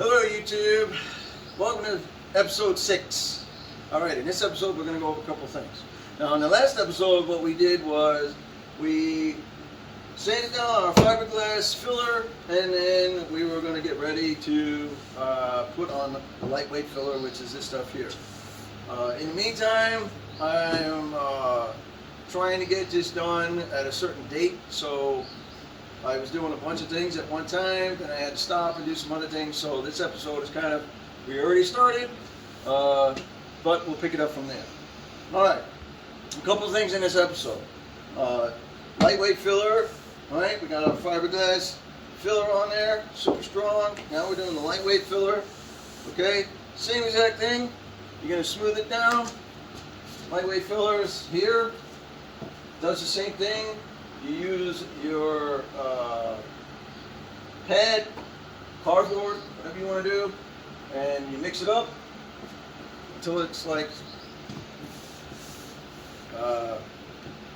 Hello YouTube, welcome to episode 6. Alright, in this episode we're going to go over a couple things. Now in the last episode what we did was we sanded down our fiberglass filler and then we were going to get ready to put on the lightweight filler, which is this stuff here. In the meantime, I am trying to get this done at a certain date, so I was doing a bunch of things at one time, then I had to stop and do some other things, so this episode is kind of, we already started, but we'll pick it up from there. Alright, a couple of things in this episode. Lightweight filler, right? We got our fiberglass filler on there, super strong. Now we're doing the lightweight filler, okay? Same exact thing, you're going to smooth it down. Lightweight filler is here, does the same thing. You use your pad, cardboard, whatever you want to do, and you mix it up until it's like,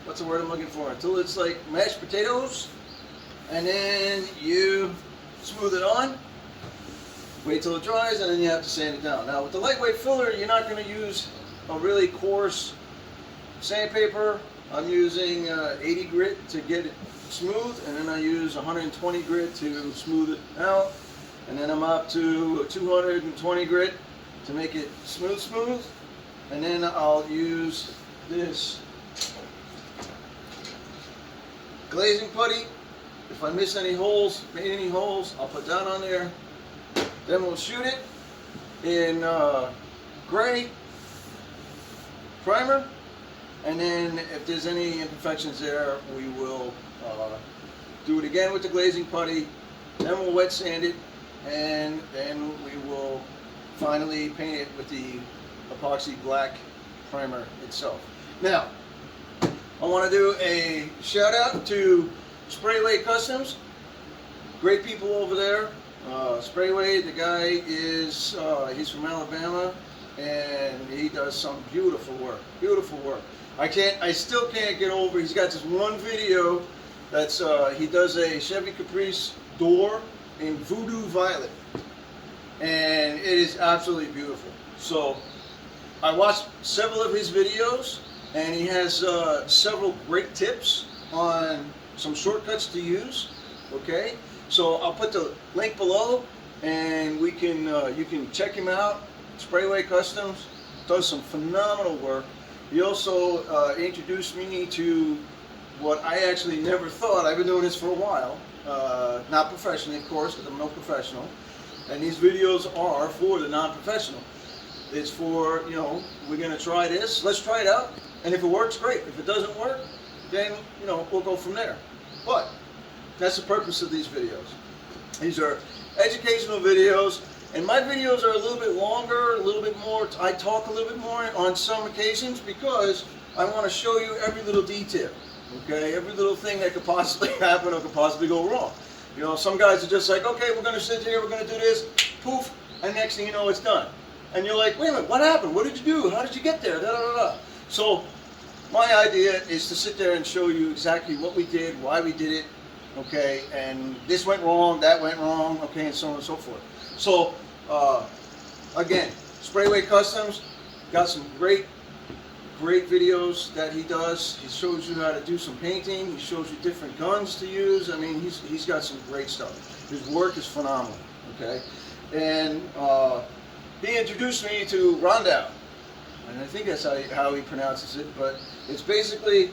what's the word I'm looking for? Until it's like mashed potatoes, and then you smooth it on, wait till it dries, and then you have to sand it down. Now with the lightweight filler, you're not going to use a really coarse sandpaper. I'm using 80 grit to get it smooth, and then I use 120 grit to smooth it out, and then I'm up to 220 grit to make it smooth, and then I'll use this glazing putty. If I miss any holes, made any holes, I'll put that on there. Then we'll shoot it in gray primer. And then if there's any imperfections there, we will do it again with the glazing putty, then we'll wet sand it, and then we will finally paint it with the epoxy black primer itself. Now, I want to do a shout out to Sprayway Customs. Great people over there. Sprayway, the guy is, he's from Alabama, and he does some beautiful work, I still can't get over, he's got this one video that's, he does a Chevy Caprice door in Voodoo Violet, and it is absolutely beautiful. So, I watched several of his videos, and he has several great tips on some shortcuts to use, okay? So, I'll put the link below, and we can, you can check him out. Sprayway Customs does some phenomenal work. He also introduced me to what I actually never thought. I've been doing this for a while, not professionally, of course, because I'm no professional. And these videos are for the non-professional. It's for, you know, we're going to try this. Let's try it out. And if it works, great. If it doesn't work, then, you know, we'll go from there. But that's the purpose of these videos. These are educational videos. And my videos are a little bit longer, a little bit more, I talk a little bit more on some occasions because I want to show you every little detail, okay? Every little thing that could possibly happen or could possibly go wrong. You know, some guys are just like, okay, we're going to sit here, we're going to do this, poof, and next thing you know, it's done. And you're like, wait a minute, what happened? What did you do? How did you get there? Da, da, da, da. So, my idea is to sit there and show you exactly what we did, why we did it, okay? And this went wrong, that went wrong, okay, and so on and so forth. So, again, Sprayway Customs got some great videos that he does. He shows you how to do some painting. He shows you different guns to use. I mean, he's got some great stuff. His work is phenomenal. Okay, and he introduced me to Rondout, and I think that's how he pronounces it. But it's basically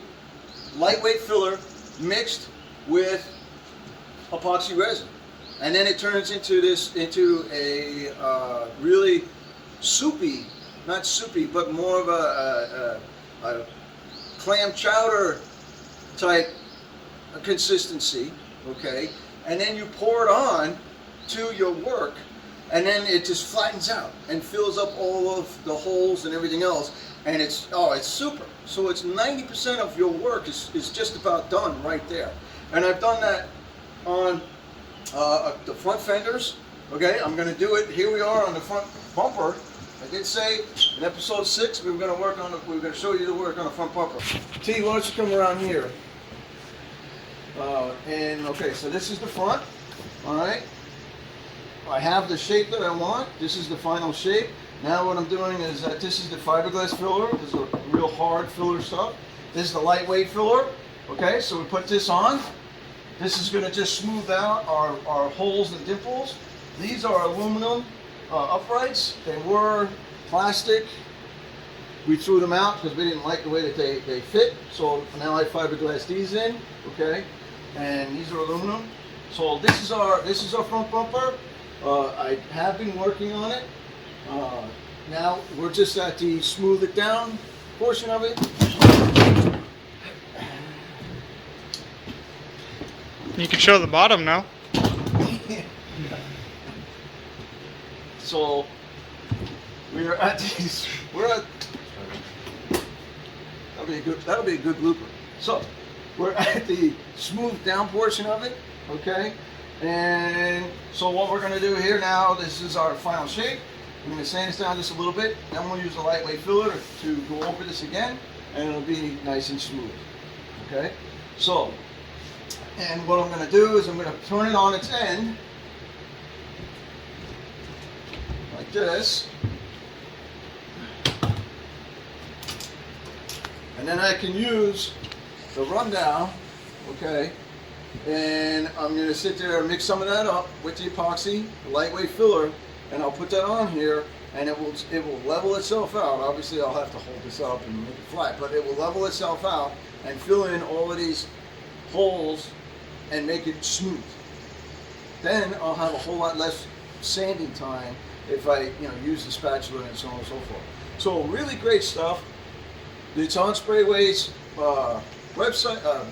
lightweight filler mixed with epoxy resin. And then it turns into a really soupy, not soupy, but more of a clam chowder type consistency, okay? And then you pour it on to your work, and then it just flattens out and fills up all of the holes and everything else, and it's super. So it's 90% of your work is just about done right there. And I've done that on the front fenders. Okay, I'm going to do it. Here we are on the front bumper. I did say in episode 6 we were going to work on we were going to show you the work on the front bumper. T, why don't you come around here? And okay, so this is the front. All right. I have the shape that I want. This is the final shape. Now what I'm doing is that this is the fiberglass filler. This is a real hard filler stuff. This is the lightweight filler. Okay, so we put this on. This is going to just smooth out our holes and dimples. These are aluminum uprights. They were plastic. We threw them out because we didn't like the way that they fit. So now I fiberglass these in. Okay, and these are aluminum. So this is our front bumper. I have been working on it. Now we're just at the smooth it down portion of it. You can show the bottom now. So we're at these. That'll be a good blooper. So we're at the smooth down portion of it. Okay, and so what we're going to do here now, this is our final shape. We're going to sand this down just a little bit, then we'll use a lightweight filler to go over this again, and it'll be nice and smooth. Okay, so, and what I'm going to do is I'm going to turn it on its end, like this, and then I can use the rundown, okay, and I'm going to sit there and mix some of that up with the epoxy, the lightweight filler, and I'll put that on here, and it will level itself out. Obviously I'll have to hold this up and make it flat, but it will level itself out and fill in all of these holes and make it smooth. Then I'll have a whole lot less sanding time if I use the spatula and so on and so forth. So really great stuff. It's on Sprayway's website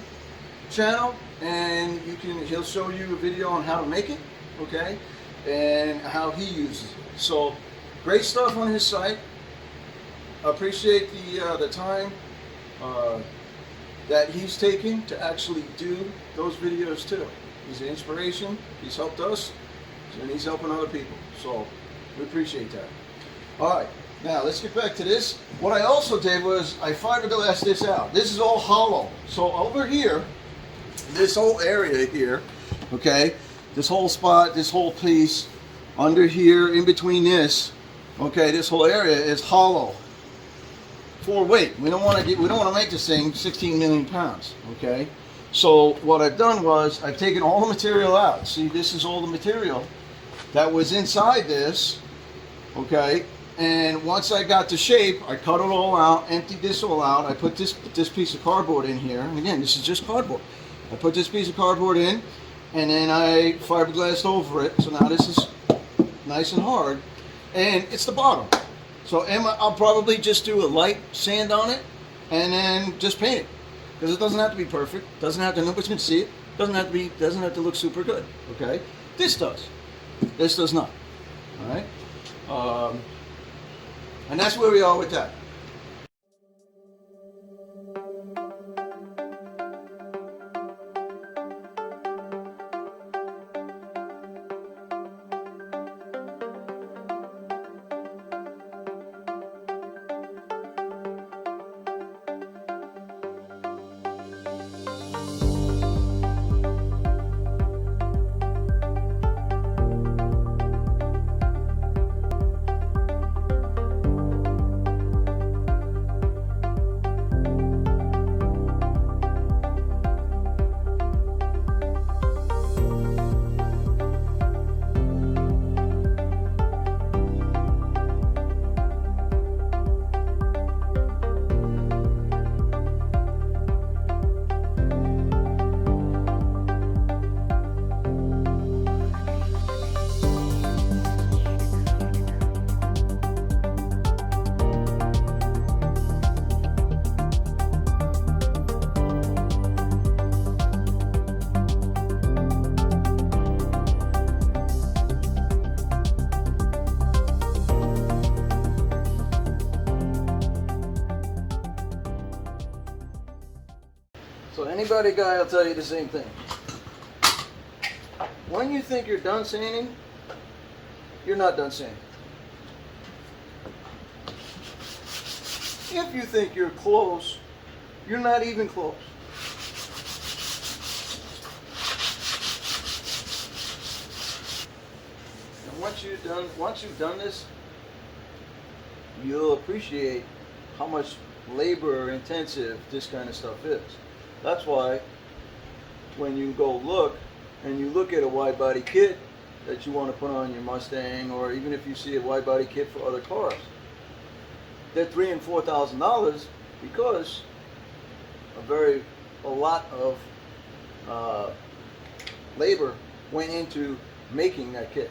channel, and he'll show you a video on how to make it, okay, and how he uses it. So great stuff on his site. Appreciate the time that he's taking to actually do those videos too. He's an inspiration. He's helped us, and he's helping other people. So we appreciate that. All right, now let's get back to this. What I also did was I fiberglassed this out. This is all hollow. So over here, this whole area here, okay, this whole spot, this whole piece, under here, in between this, okay, this whole area is hollow for weight. We don't want to make this thing 16 million pounds, okay? So what I've done was I've taken all the material out. See, this is all the material that was inside this, okay? And once I got the shape, I cut it all out, emptied this all out. I put this piece of cardboard in here, and again, this is just cardboard. I put this piece of cardboard in, and then I fiberglassed over it. So now this is nice and hard, and it's the bottom. So I'll probably just do a light sand on it, and then just paint it, because it doesn't have to be perfect. Doesn't have to. Nobody's gonna see it. Doesn't have to look super good. Okay, this does. This does not. All right, and that's where we are with that. So anybody guy will tell you the same thing. When you think you're done sanding, you're not done sanding. If you think you're close, you're not even close. And once you've done this, you'll appreciate how much labor intensive this kind of stuff is. That's why when you go look and you look at a wide body kit that you want to put on your Mustang, or even if you see a wide body kit for other cars, they're $3,000 and $4,000 because a lot of labor went into making that kit.